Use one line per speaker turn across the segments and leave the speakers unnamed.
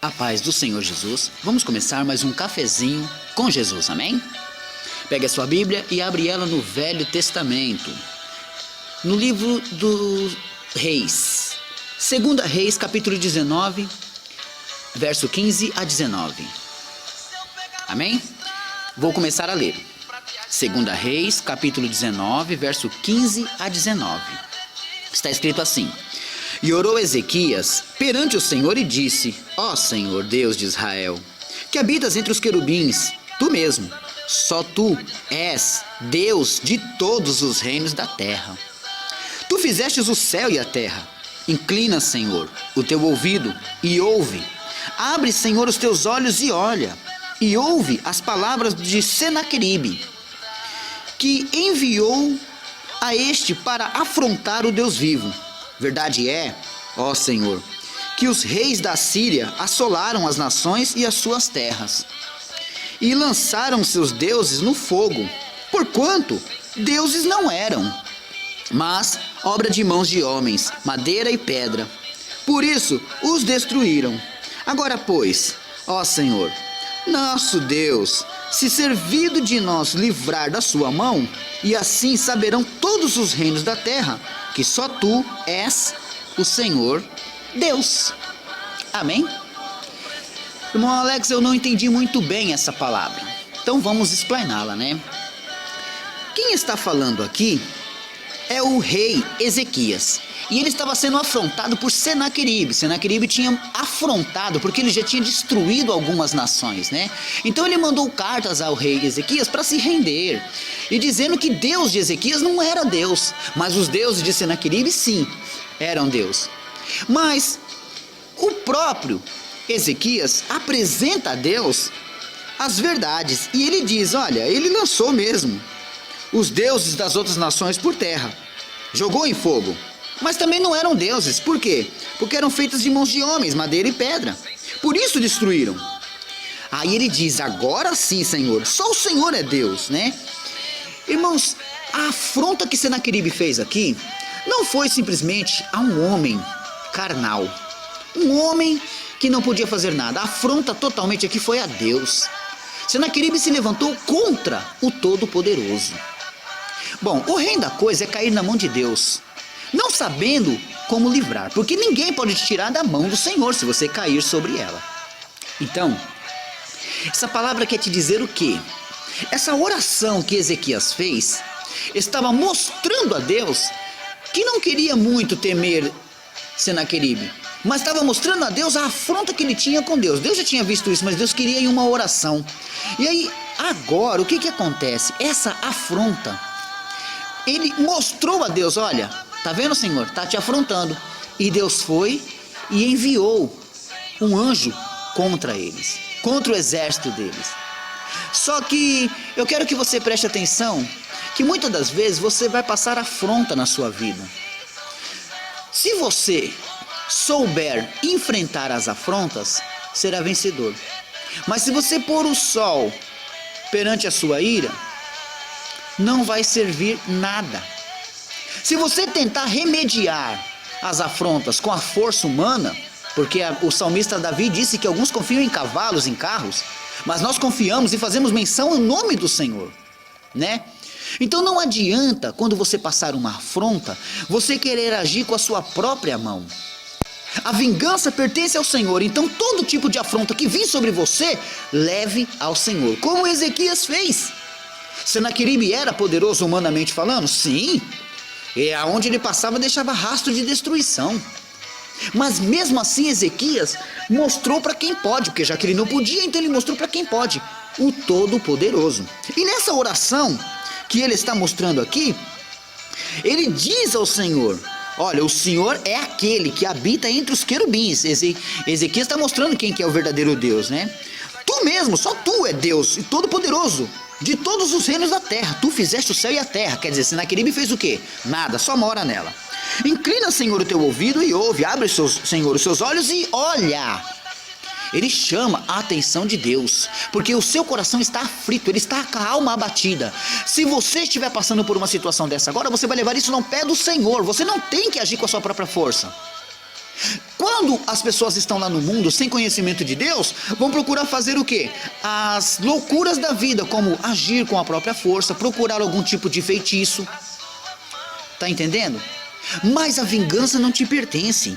A paz do Senhor Jesus. Vamos começar mais um cafezinho com Jesus, amém? Pegue a sua Bíblia e abre ela no Velho Testamento, no livro dos Reis. 2 Reis, capítulo 19, verso 15 a 19. Amém? Vou começar a ler. 2 Reis, capítulo 19, verso 15 a 19. Está escrito assim: E orou Ezequias perante o Senhor e disse: Ó Senhor, Deus de Israel, que habitas entre os querubins, tu mesmo, só tu és Deus de todos os reinos da terra. Tu fizestes o céu e a terra. Inclina, Senhor, o teu ouvido e ouve. Abre, Senhor, os teus olhos e olha, e ouve as palavras de Senaqueribe, que enviou a este para afrontar o Deus vivo. Verdade é, ó Senhor, que os reis da Síria assolaram as nações e as suas terras, e lançaram seus deuses no fogo, porquanto deuses não eram, mas obra de mãos de homens, madeira e pedra. Por isso os destruíram. Agora, pois, ó Senhor, nosso Deus, se servido de nós livrar da sua mão, e assim saberão todos os reinos da terra que só tu és o Senhor Deus. Amém? Irmão Alex, eu não entendi muito bem essa palavra, então vamos explaná-la, né? Quem está falando aqui é o rei Ezequias, e ele estava sendo afrontado por Senaqueribe. Senaqueribe tinha afrontado porque ele já tinha destruído algumas nações, né? Então ele mandou cartas ao rei Ezequias para se render, e dizendo que Deus de Ezequias não era Deus, mas os deuses de Senaqueribe sim, eram Deus. Mas o próprio Ezequias apresenta a Deus as verdades, e ele diz, olha, ele lançou mesmo os deuses das outras nações por terra, jogou em fogo, mas também não eram deuses. Por quê? Porque eram feitos de mãos de homens, madeira e pedra, por isso destruíram. Aí ele diz, agora sim, Senhor, só o Senhor é Deus, né? Irmãos, a afronta que Senaqueribe fez aqui não foi simplesmente a um homem carnal, um homem que não podia fazer nada. A afronta totalmente aqui foi a Deus. Senaqueribe se levantou contra o Todo-Poderoso. Bom, o reino da coisa é cair na mão de Deus, não sabendo como livrar, porque ninguém pode te tirar da mão do Senhor se você cair sobre ela. Então, essa palavra quer te dizer o quê? Essa oração que Ezequias fez estava mostrando a Deus que não queria muito temer Senaqueribe, mas estava mostrando a Deus a afronta que ele tinha com Deus. Deus já tinha visto isso, mas Deus queria em uma oração. E aí, agora, o que acontece? Essa afronta, ele mostrou a Deus, olha, tá vendo, Senhor? Tá te afrontando. E Deus foi e enviou um anjo contra eles, contra o exército deles. Só que eu quero que você preste atenção, que muitas das vezes você vai passar afronta na sua vida. Se você souber enfrentar as afrontas, será vencedor. Mas se você pôr o sol perante a sua ira, não vai servir nada. Se você tentar remediar as afrontas com a força humana, porque o salmista Davi disse que alguns confiam em cavalos, em carros, mas nós confiamos e fazemos menção ao nome do Senhor, né? Então não adianta, quando você passar uma afronta, você querer agir com a sua própria mão. A vingança pertence ao Senhor, então todo tipo de afronta que vir sobre você, leve ao Senhor, como Ezequias fez. Senaqueribe era poderoso humanamente falando? Sim, e aonde ele passava deixava rastro de destruição. Mas mesmo assim Ezequias mostrou para quem pode, porque já que ele não podia, então ele mostrou para quem pode, o Todo-Poderoso. E nessa oração que ele está mostrando aqui, ele diz ao Senhor, olha, o Senhor é aquele que habita entre os querubins. Ezequias está mostrando quem que é o verdadeiro Deus, né? Tu mesmo, só tu é Deus e Todo-Poderoso de todos os reinos da terra. Tu fizeste o céu e a terra. Quer dizer, Senaqueribe fez o quê? Nada, só mora nela. Inclina, Senhor, o teu ouvido e ouve. Abre, Senhor, os seus olhos e olha. Ele chama a atenção de Deus, porque o seu coração está aflito, ele está com a alma abatida. Se você estiver passando por uma situação dessa agora, você vai levar isso no pé do Senhor. Você não tem que agir com a sua própria força. Quando as pessoas estão lá no mundo sem conhecimento de Deus, vão procurar fazer o quê? As loucuras da vida, como agir com a própria força, procurar algum tipo de feitiço. Tá entendendo? Mas a vingança não te pertence.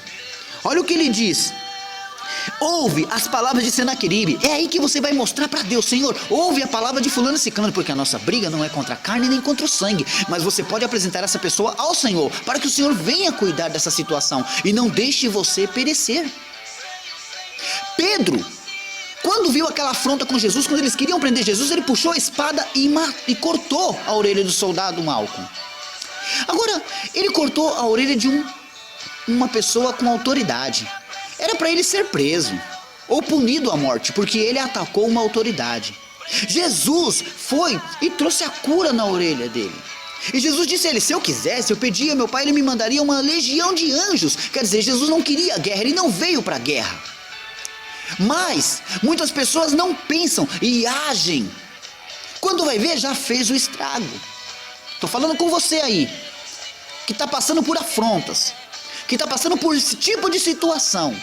Olha o que ele diz. Ouve as palavras de Senaqueribe. É aí que você vai mostrar para Deus: Senhor, ouve a palavra de fulano e ciclano, porque a nossa briga não é contra a carne nem contra o sangue, mas você pode apresentar essa pessoa ao Senhor, para que o Senhor venha cuidar dessa situação e não deixe você perecer. Pedro, quando viu aquela afronta com Jesus, quando eles queriam prender Jesus, ele puxou a espada e cortou a orelha do soldado Malco. Agora, ele cortou a orelha de uma pessoa com autoridade. Era para ele ser preso ou punido à morte, porque ele atacou uma autoridade. Jesus foi e trouxe a cura na orelha dele. E Jesus disse a ele: se eu quisesse, eu pedia ao meu pai, ele me mandaria uma legião de anjos. Quer dizer, Jesus não queria guerra, ele não veio para a guerra. Mas muitas pessoas não pensam e agem. Quando vai ver, já fez o estrago. Estou falando com você aí, que está passando por afrontas, que está passando por esse tipo de situação.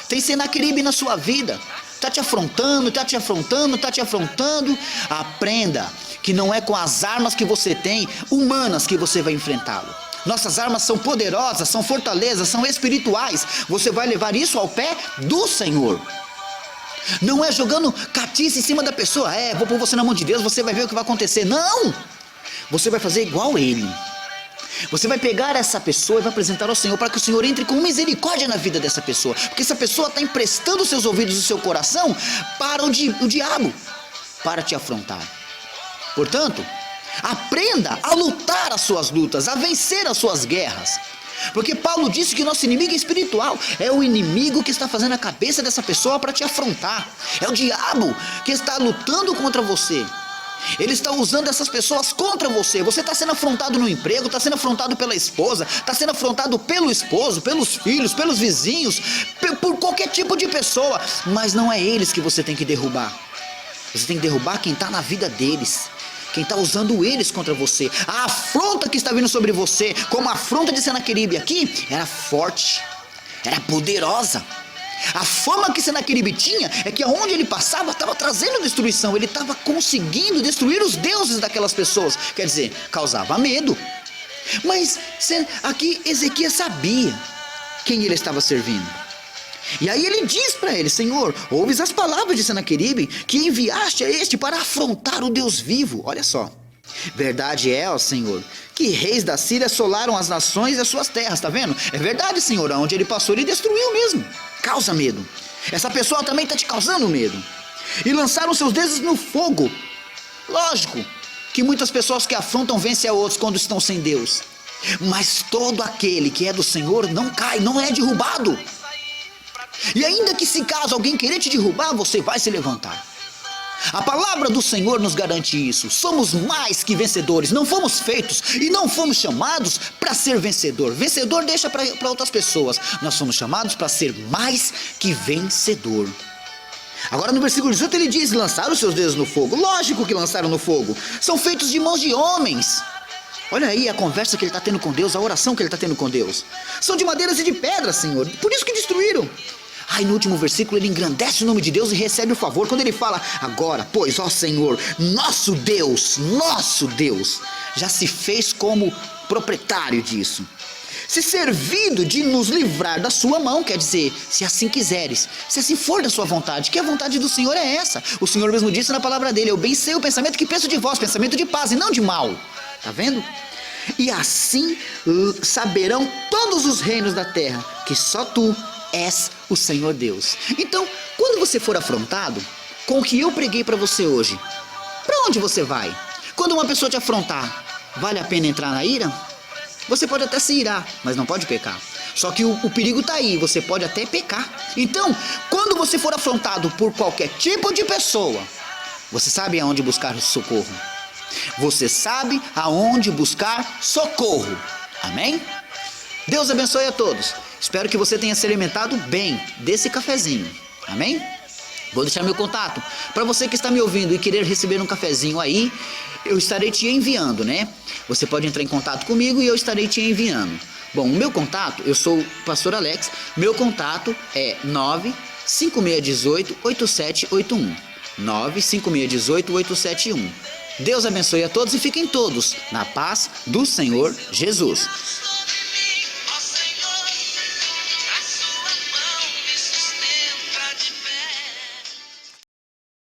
Tem Senaqueribe na sua vida, está te afrontando, está te afrontando, está te afrontando. Aprenda que não é com as armas que você tem, humanas, que você vai enfrentá-lo. Nossas armas são poderosas, são fortalezas, são espirituais. Você vai levar isso ao pé do Senhor. Não é jogando catiça em cima da pessoa. Vou pôr você na mão de Deus, você vai ver o que vai acontecer. Não! Você vai fazer igual ele. Você vai pegar essa pessoa e vai apresentar ao Senhor, para que o Senhor entre com misericórdia na vida dessa pessoa. Porque essa pessoa está emprestando os seus ouvidos e o seu coração para o diabo, para te afrontar. Portanto, aprenda a lutar as suas lutas, a vencer as suas guerras. Porque Paulo disse que nosso inimigo é espiritual. É o inimigo que está fazendo a cabeça dessa pessoa para te afrontar. É o diabo que está lutando contra você. Ele está usando essas pessoas contra você. Você está sendo afrontado no emprego, está sendo afrontado pela esposa, está sendo afrontado pelo esposo, pelos filhos, pelos vizinhos, por qualquer tipo de pessoa. Mas não é eles que você tem que derrubar. Você tem que derrubar quem está na vida deles, quem está usando eles contra você. A afronta que está vindo sobre você, como a afronta de Senaqueribe aqui, era forte, era poderosa. A fama que Senaqueribe tinha é que aonde ele passava estava trazendo destruição. Ele estava conseguindo destruir os deuses daquelas pessoas. Quer dizer, causava medo. Mas aqui Ezequias sabia quem ele estava servindo. E aí ele diz para ele: Senhor, ouves as palavras de Senaqueribe, que enviaste a este para afrontar o Deus vivo. Olha só. Verdade é, ó Senhor, que reis da Síria assolaram as nações e as suas terras. Tá vendo? É verdade, Senhor, aonde ele passou ele destruiu mesmo. Causa medo. Essa pessoa também está te causando medo. E lançaram seus dedos no fogo. Lógico que muitas pessoas que afrontam vencem a outros quando estão sem Deus. Mas todo aquele que é do Senhor não cai, não é derrubado. E ainda que se caso alguém querer te derrubar, você vai se levantar. A palavra do Senhor nos garante isso. Somos mais que vencedores. Não fomos feitos e não fomos chamados para ser vencedor. Vencedor deixa para outras pessoas. Nós somos chamados para ser mais que vencedor. Agora no versículo 18 ele diz: lançaram os seus dedos no fogo. Lógico que lançaram no fogo. São feitos de mãos de homens. Olha aí a conversa que ele está tendo com Deus, a oração que ele está tendo com Deus. São de madeiras e de pedras, Senhor. Por isso que destruíram. Aí no último versículo ele engrandece o nome de Deus e recebe o favor. Quando ele fala: agora, pois, ó Senhor, nosso Deus, já se fez como proprietário disso. Se servido de nos livrar da sua mão, quer dizer, se assim quiseres, se assim for da sua vontade, que a vontade do Senhor é essa. O Senhor mesmo disse na palavra dele: eu bem sei o pensamento que penso de vós, pensamento de paz e não de mal. Tá vendo? E assim saberão todos os reinos da terra que só tu és o Senhor Deus. Então, quando você for afrontado com o que eu preguei para você hoje, para onde você vai? Quando uma pessoa te afrontar, vale a pena entrar na ira? Você pode até se irar, mas não pode pecar. Só que o perigo está aí, você pode até pecar. Então, quando você for afrontado por qualquer tipo de pessoa, você sabe aonde buscar socorro. Você sabe aonde buscar socorro. Amém? Deus abençoe a todos. Espero que você tenha se alimentado bem desse cafezinho. Amém? Vou deixar meu contato. Para você que está me ouvindo e querer receber um cafezinho aí, eu estarei te enviando, né? Você pode entrar em contato comigo e eu estarei te enviando. Bom, o meu contato, eu sou o pastor Alex, meu contato é 95618-8781. 95618-8781. Deus abençoe a todos e fiquem todos na paz do Senhor Jesus.